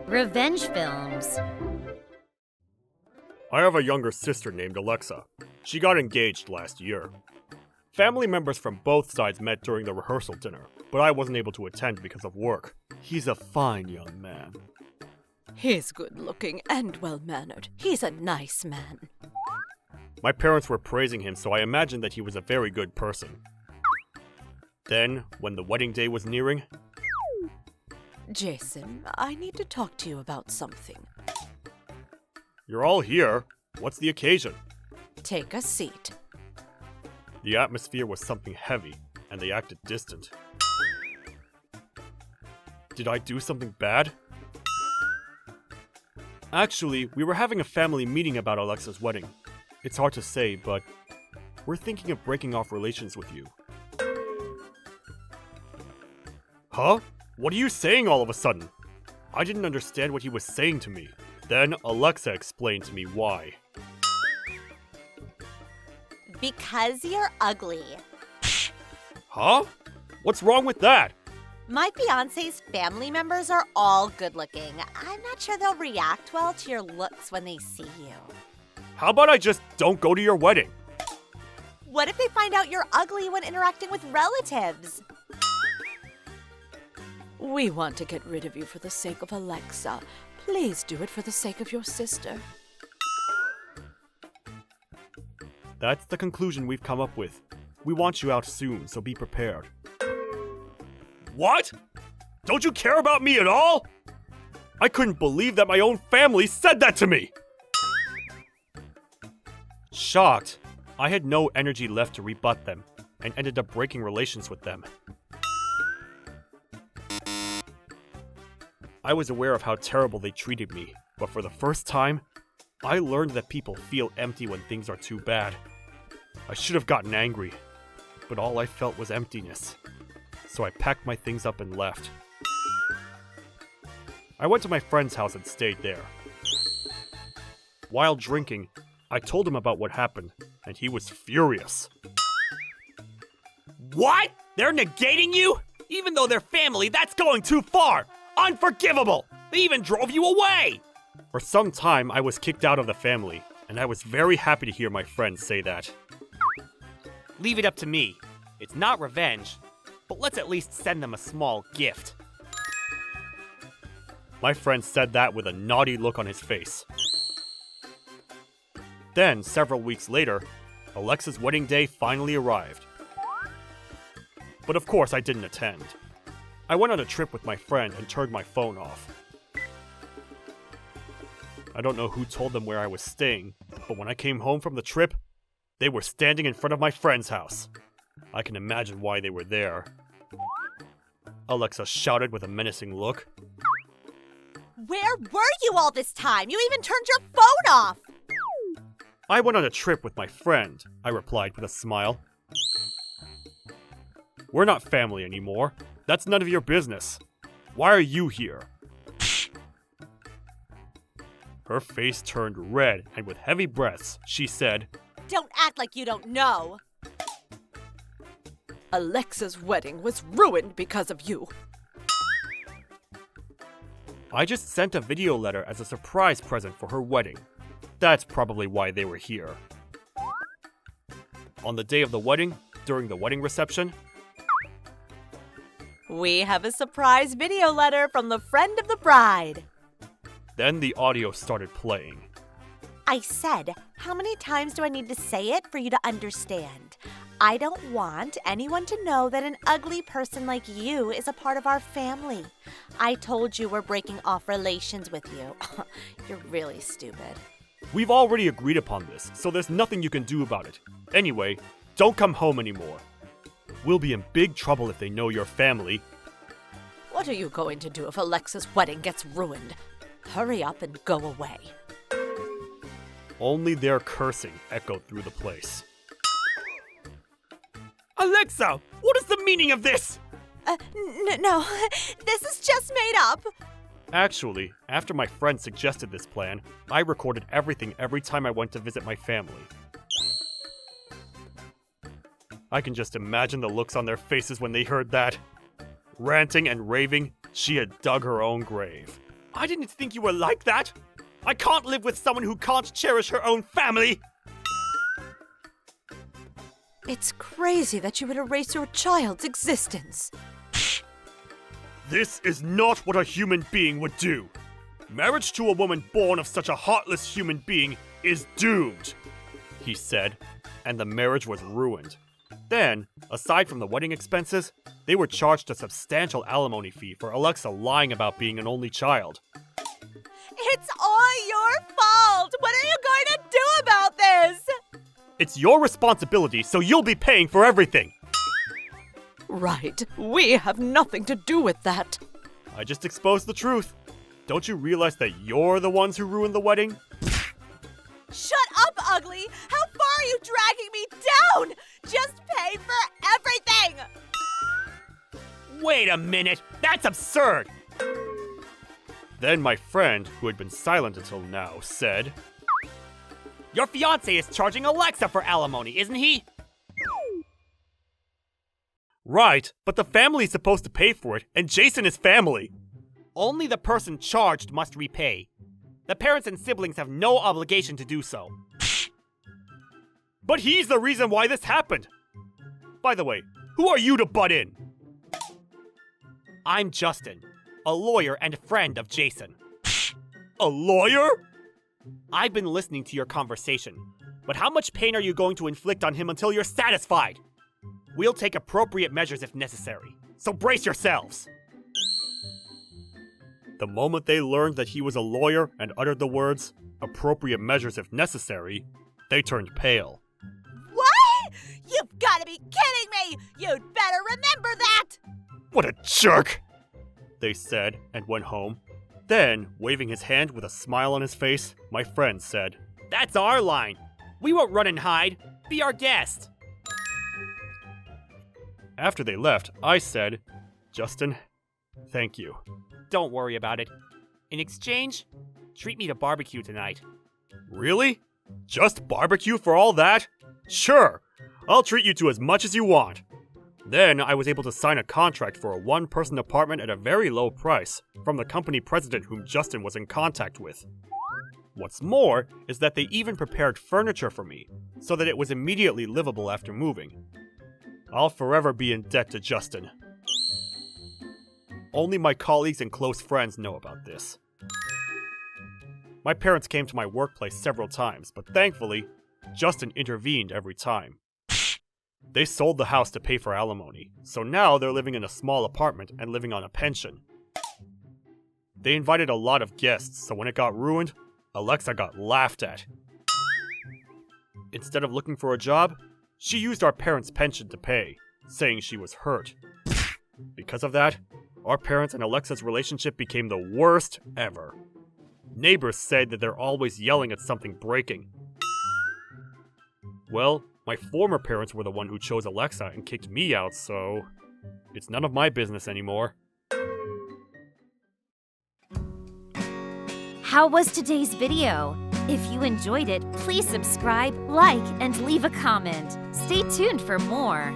Revenge films. I have a younger sister named Alexa. She got engaged last year. Family members from both sides met during the rehearsal dinner, but I wasn't able to attend because of work. He's a fine young man. He's good-looking and well-mannered. He's a nice man. My parents were praising him, so I imagined that he was a very good person. Then, when the wedding day was nearing... Jason, I need to talk to you about something. You're all here. What's the occasion? Take a seat. The atmosphere was something heavy, and they acted distant. Did I do something bad? Actually, we were having a family meeting about Alexa's wedding. It's hard to say, but we're thinking of breaking off relations with you. Huh? What are you saying all of a sudden? I didn't understand what he was saying to me. Then Alexa explained to me why. Because you're ugly. Huh? What's wrong with that? My fiancé's family members are all good looking. I'm not sure they'll react well to your looks when they see you. How about I just don't go to your wedding? What if they find out you're ugly when interacting with relatives? We want to get rid of you for the sake of Alexa. Please do it for the sake of your sister. That's the conclusion we've come up with. We want you out soon, so be prepared. What? Don't you care about me at all? I couldn't believe that my own family said that to me! Shocked, I had no energy left to rebut them, and ended up breaking relations with them. I was aware of how terrible they treated me, but for the first time, I learned that people feel empty when things are too bad. I should have gotten angry, but all I felt was emptiness. So I packed my things up and left. I went to my friend's house and stayed there. While drinking, I told him about what happened, and he was furious. What? They're negating you? Even though they're family, that's going too far! Unforgivable! They even drove you away! For some time, I was kicked out of the family, and I was very happy to hear my friends say that. Leave it up to me. It's not revenge, but let's at least send them a small gift. My friend said that with a naughty look on his face. Then, several weeks later, Alexa's wedding day finally arrived. But of course, I didn't attend. I went on a trip with my friend and turned my phone off. I don't know who told them where I was staying, but when I came home from the trip, they were standing in front of my friend's house. I can imagine why they were there. Alexa shouted with a menacing look. Where were you all this time? You even turned your phone off! I went on a trip with my friend, I replied with a smile. We're not family anymore. That's none of your business. Why are you here? Her face turned red, and with heavy breaths, she said, Don't act like you don't know. Alexa's wedding was ruined because of you. I just sent a video letter as a surprise present for her wedding. That's probably why they were here. On the day of the wedding, during the wedding reception, We have a surprise video letter from the friend of the bride. then the audio started playing. I said, how many times do I need to say it for you to understand? I don't want anyone to know that an ugly person like you is a part of our family. I told you we're breaking off relations with you. You're really stupid. We've already agreed upon this, so there's nothing you can do about it. Anyway, don't come home anymore. We'll be in big trouble if they know your family. What are you going to do if Alexa's wedding gets ruined? Hurry up and go away. Only their cursing echoed through the place. Alexa, what is the meaning of this? No, this is just made up. Actually, after my friend suggested this plan, I recorded everything every time I went to visit my family. I can just imagine the looks on their faces when they heard that. Ranting and raving, she had dug her own grave. I didn't think you were like that! I can't live with someone who can't cherish her own family! It's crazy that you would erase your child's existence. This is not what a human being would do. Marriage to a woman born of such a heartless human being is doomed, he said, and the marriage was ruined. Then, aside from the wedding expenses, they were charged a substantial alimony fee for Alexa lying about being an only child. It's all your fault! What are you going to do about this? It's your responsibility, so you'll be paying for everything! Right. We have nothing to do with that. I just exposed the truth. Don't you realize that you're the ones who ruined the wedding? Shut up, Ugly! How far are you dragging me down? Just pay for everything! Wait a minute! That's absurd! Then my friend, who had been silent until now, said, "Your fiancé is charging Alexa for alimony, isn't he?" Right, but the family's supposed to pay for it, and Jason is family. Only the person charged must repay. The parents and siblings have no obligation to do so. But he's the reason why this happened. By the way, who are you to butt in? I'm Justin, a lawyer and friend of Jason. A lawyer? I've been listening to your conversation, but how much pain are you going to inflict on him until you're satisfied? We'll take appropriate measures if necessary, so brace yourselves. The moment they learned that he was a lawyer and uttered the words, appropriate measures if necessary, they turned pale. What? You've got to be kidding me! You'd better remember that! What a jerk! They said and went home. Then, waving his hand with a smile on his face, my friend said, "That's our line. We won't run and hide. Be our guest." After they left, I said, "Justin, thank you." Don't worry about it. In exchange, treat me to barbecue tonight. Really? Just barbecue for all that? Sure, I'll treat you to as much as you want. Then I was able to sign a contract for a one-person apartment at a very low price from the company president whom Justin was in contact with. What's more is that they even prepared furniture for me, so that it was immediately livable after moving. I'll forever be in debt to Justin. Only my colleagues and close friends know about this. My parents came to my workplace several times, but thankfully, Justin intervened every time. They sold the house to pay for alimony, so now they're living in a small apartment and living on a pension. They invited a lot of guests, so when it got ruined, Alexa got laughed at. Instead of looking for a job, she used our parents' pension to pay, saying she was hurt. Because of that, our parents and Alexa's relationship became the worst ever. Neighbors said that they're always yelling at something breaking. Well, my former parents were the one who chose Alexa and kicked me out, so it's none of my business anymore. How was today's video? If you enjoyed it, please subscribe, like, and leave a comment. Stay tuned for more.